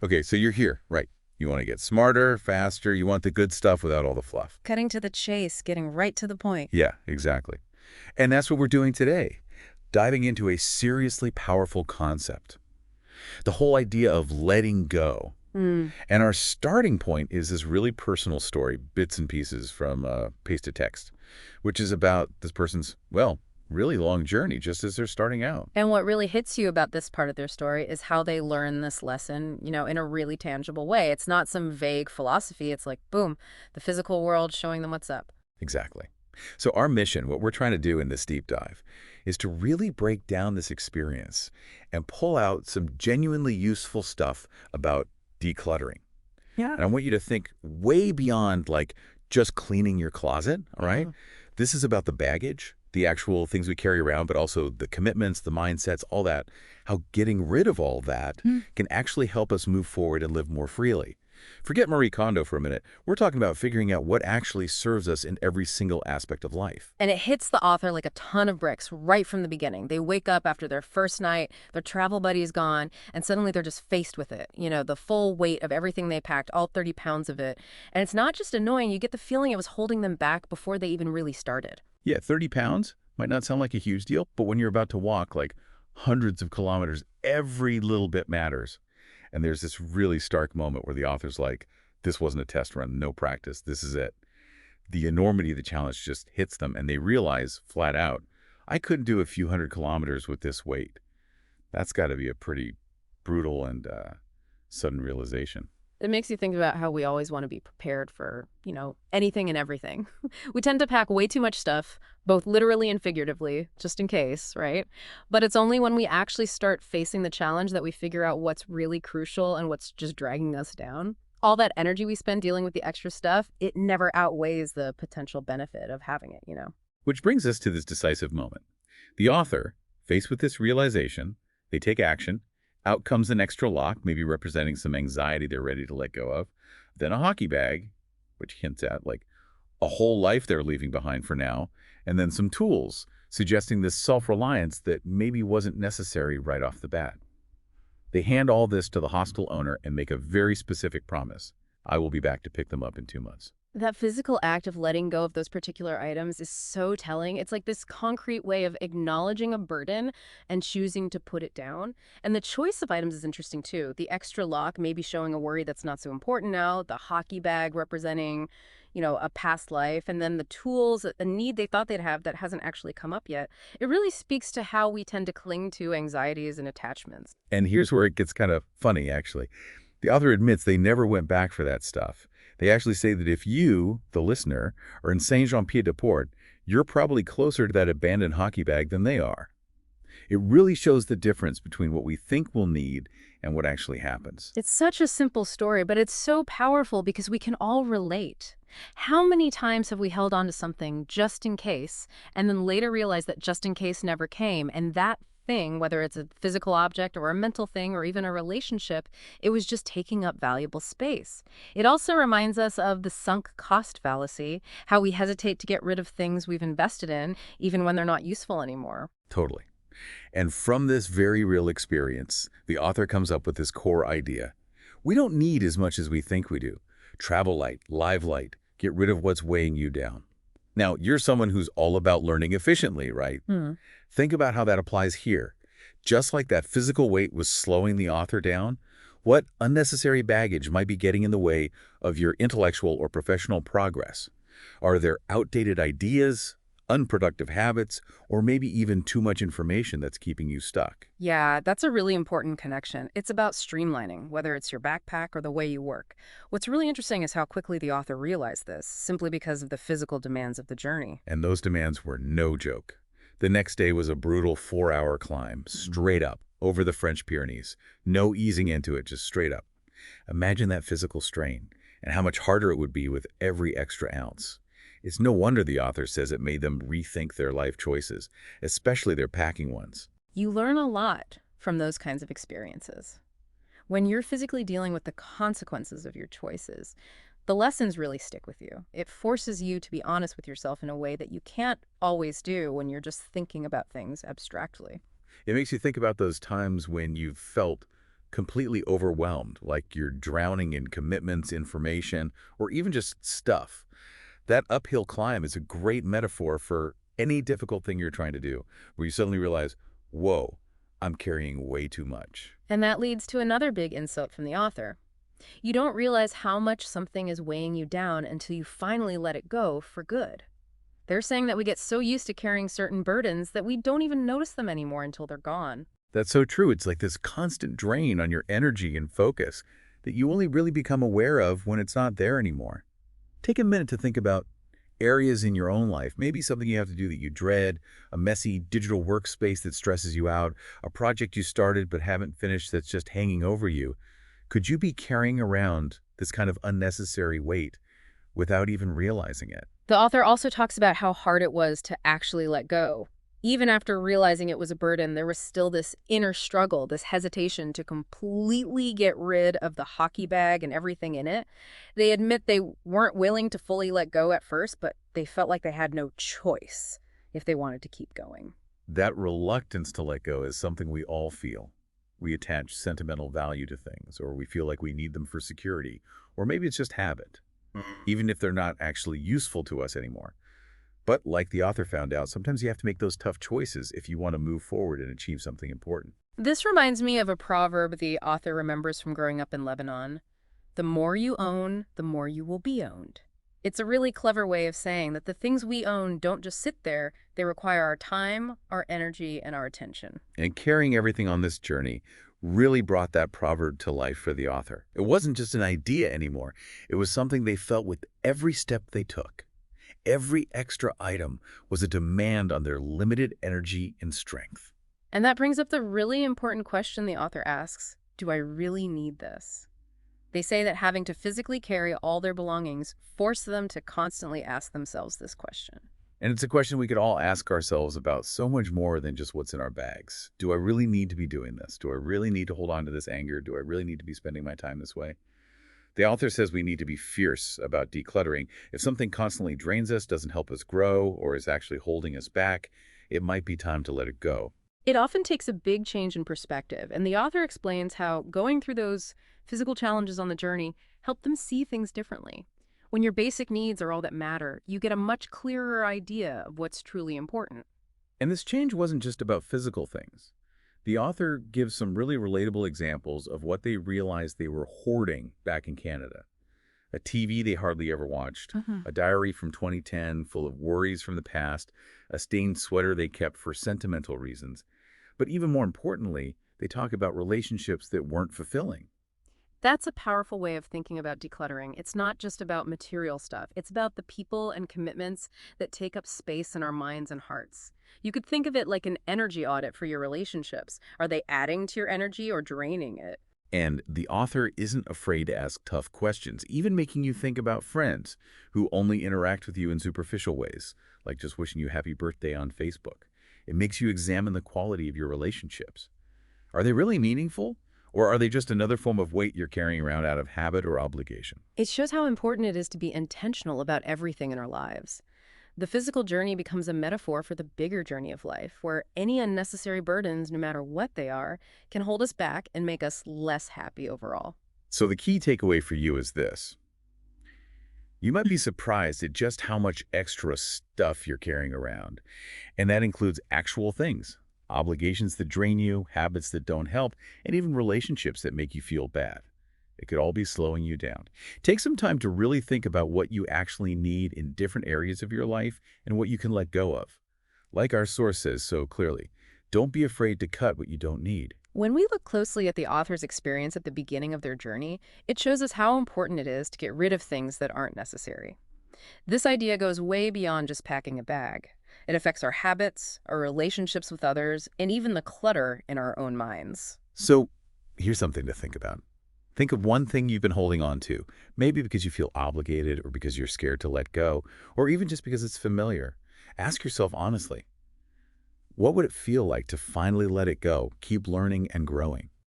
Okay, so you're here, right? You want to get smarter, faster, you want the good stuff without all the fluff. Cutting to the chase, getting right to the point. Yeah, exactly. And that's what we're doing today, diving into a seriously powerful concept. The whole idea of letting go. Mm. And our starting point is this really personal story, bits and pieces from pasted text, which is about this person's, well, really long journey just as they're starting out. And what really hits you about this part of their story is how they learn this lesson, in a really tangible way. It's not some vague philosophy. It's like, boom, the physical world showing them what's up. Exactly. So our mission, what we're trying to do in this deep dive, is to really break down this experience and pull out some genuinely useful stuff about decluttering. Yeah. And I want you to think way beyond like just cleaning your closet, all right? This is about the baggage, the actual things we carry around, but also the commitments, the mindsets, all that. How getting rid of all that can actually help us move forward and live more freely. Forget Marie Kondo for a minute. We're talking about figuring out what actually serves us in every single aspect of life. And it hits the author like a ton of bricks right from the beginning. They wake up after their first night, their travel buddy is gone, and suddenly they're just faced with it. The full weight of everything they packed, all 30 pounds of it. And it's not just annoying, you get the feeling it was holding them back before they even really started. Yeah, 30 pounds might not sound like a huge deal, but when you're about to walk like hundreds of kilometers, every little bit matters. And there's this really stark moment where the author's like, this wasn't a test run, no practice, this is it. The enormity of the challenge just hits them, and they realize flat out, I couldn't do a few hundred kilometers with this weight. That's got to be a pretty brutal and sudden realization. It makes you think about how we always want to be prepared for, anything and everything. We tend to pack way too much stuff, both literally and figuratively, just in case, right? But it's only when we actually start facing the challenge that we figure out what's really crucial and what's just dragging us down. All that energy we spend dealing with the extra stuff, it never outweighs the potential benefit of having it. Which brings us to this decisive moment. The author, faced with this realization, they take action. Out comes an extra lock, maybe representing some anxiety they're ready to let go of. Then a hockey bag, which hints at like a whole life they're leaving behind for now. And then some tools, suggesting this self-reliance that maybe wasn't necessary right off the bat. They hand all this to the hostel owner and make a very specific promise. I will be back to pick them up in 2 months. That physical act of letting go of those particular items is so telling. It's like this concrete way of acknowledging a burden and choosing to put it down. And the choice of items is interesting too. The extra lock maybe showing a worry that's not so important now, the hockey bag representing, a past life, and then the tools, a need they thought they'd have that hasn't actually come up yet. It really speaks to how we tend to cling to anxieties and attachments. And here's where it gets kind of funny, actually. The author admits they never went back for that stuff. They actually say that if you, the listener, are in Saint-Jean-Pied-de-Port, you're probably closer to that abandoned hockey bag than they are. It really shows the difference between what we think we'll need and what actually happens. It's such a simple story, but it's so powerful because we can all relate. How many times have we held on to something just in case, and then later realized that just in case never came, and that thing, whether it's a physical object or a mental thing or even a relationship, it was just taking up valuable space. It also reminds us of the sunk cost fallacy, how we hesitate to get rid of things we've invested in, even when they're not useful anymore. Totally. And from this very real experience, the author comes up with this core idea. We don't need as much as we think we do. Travel light, live light, get rid of what's weighing you down. Now, you're someone who's all about learning efficiently, right? Think about how that applies here. Just like that physical weight was slowing the author down, what unnecessary baggage might be getting in the way of your intellectual or professional progress? Are there outdated ideas, unproductive habits, or maybe even too much information that's keeping you stuck? Yeah, that's a really important connection. It's about streamlining, whether it's your backpack or the way you work. What's really interesting is how quickly the author realized this, simply because of the physical demands of the journey. And those demands were no joke. The next day was a brutal 4-hour climb, straight up, over the French Pyrenees. No easing into it, just straight up. Imagine that physical strain, and how much harder it would be with every extra ounce. It's no wonder the author says it made them rethink their life choices, especially their packing ones. You learn a lot from those kinds of experiences. When you're physically dealing with the consequences of your choices, the lessons really stick with you. It forces you to be honest with yourself in a way that you can't always do when you're just thinking about things abstractly. It makes you think about those times when you've felt completely overwhelmed, like you're drowning in commitments, information, or even just stuff. That uphill climb is a great metaphor for any difficult thing you're trying to do, where you suddenly realize, whoa, I'm carrying way too much. And that leads to another big insult from the author. You don't realize how much something is weighing you down until you finally let it go for good. They're saying that we get so used to carrying certain burdens that we don't even notice them anymore until they're gone. That's so true. It's like this constant drain on your energy and focus that you only really become aware of when it's not there anymore. Take a minute to think about areas in your own life, maybe something you have to do that you dread, a messy digital workspace that stresses you out, a project you started but haven't finished that's just hanging over you. Could you be carrying around this kind of unnecessary weight without even realizing it? The author also talks about how hard it was to actually let go. Even after realizing it was a burden, there was still this inner struggle, this hesitation to completely get rid of the hockey bag and everything in it. They admit they weren't willing to fully let go at first, but they felt like they had no choice if they wanted to keep going. That reluctance to let go is something we all feel. We attach sentimental value to things, or we feel like we need them for security, or maybe it's just habit, even if they're not actually useful to us anymore. But like the author found out, sometimes you have to make those tough choices if you want to move forward and achieve something important. This reminds me of a proverb the author remembers from growing up in Lebanon. The more you own, the more you will be owned. It's a really clever way of saying that the things we own don't just sit there, they require our time, our energy, and our attention. And carrying everything on this journey really brought that proverb to life for the author. It wasn't just an idea anymore. It was something they felt with every step they took. Every extra item was a demand on their limited energy and strength. And that brings up the really important question the author asks, do I really need this? They say that having to physically carry all their belongings forced them to constantly ask themselves this question. And it's a question we could all ask ourselves about so much more than just what's in our bags. Do I really need to be doing this? Do I really need to hold on to this anger? Do I really need to be spending my time this way? The author says we need to be fierce about decluttering. If something constantly drains us, doesn't help us grow, or is actually holding us back, it might be time to let it go. It often takes a big change in perspective, and the author explains how going through those physical challenges on the journey helped them see things differently. When your basic needs are all that matter, you get a much clearer idea of what's truly important. And this change wasn't just about physical things. The author gives some really relatable examples of what they realized they were hoarding back in Canada. A TV they hardly ever watched, a diary from 2010 full of worries from the past, a stained sweater they kept for sentimental reasons. But even more importantly, they talk about relationships that weren't fulfilling. That's a powerful way of thinking about decluttering. It's not just about material stuff. It's about the people and commitments that take up space in our minds and hearts. You could think of it like an energy audit for your relationships. Are they adding to your energy or draining it? And the author isn't afraid to ask tough questions, even making you think about friends who only interact with you in superficial ways, like just wishing you happy birthday on Facebook. It makes you examine the quality of your relationships. Are they really meaningful? Or are they just another form of weight you're carrying around out of habit or obligation? It shows how important it is to be intentional about everything in our lives. The physical journey becomes a metaphor for the bigger journey of life, where any unnecessary burdens, no matter what they are, can hold us back and make us less happy overall. So the key takeaway for you is this. You might be surprised at just how much extra stuff you're carrying around. And that includes actual things, obligations that drain you, habits that don't help, and even relationships that make you feel bad. It could all be slowing you down. Take some time to really think about what you actually need in different areas of your life and what you can let go of. Like our source says so clearly, don't be afraid to cut what you don't need. When we look closely at the author's experience at the beginning of their journey, it shows us how important it is to get rid of things that aren't necessary. This idea goes way beyond just packing a bag. It affects our habits, our relationships with others, and even the clutter in our own minds. So here's something to think about. Think of one thing you've been holding on to, maybe because you feel obligated or because you're scared to let go, or even just because it's familiar. Ask yourself honestly, what would it feel like to finally let it go, keep learning and growing?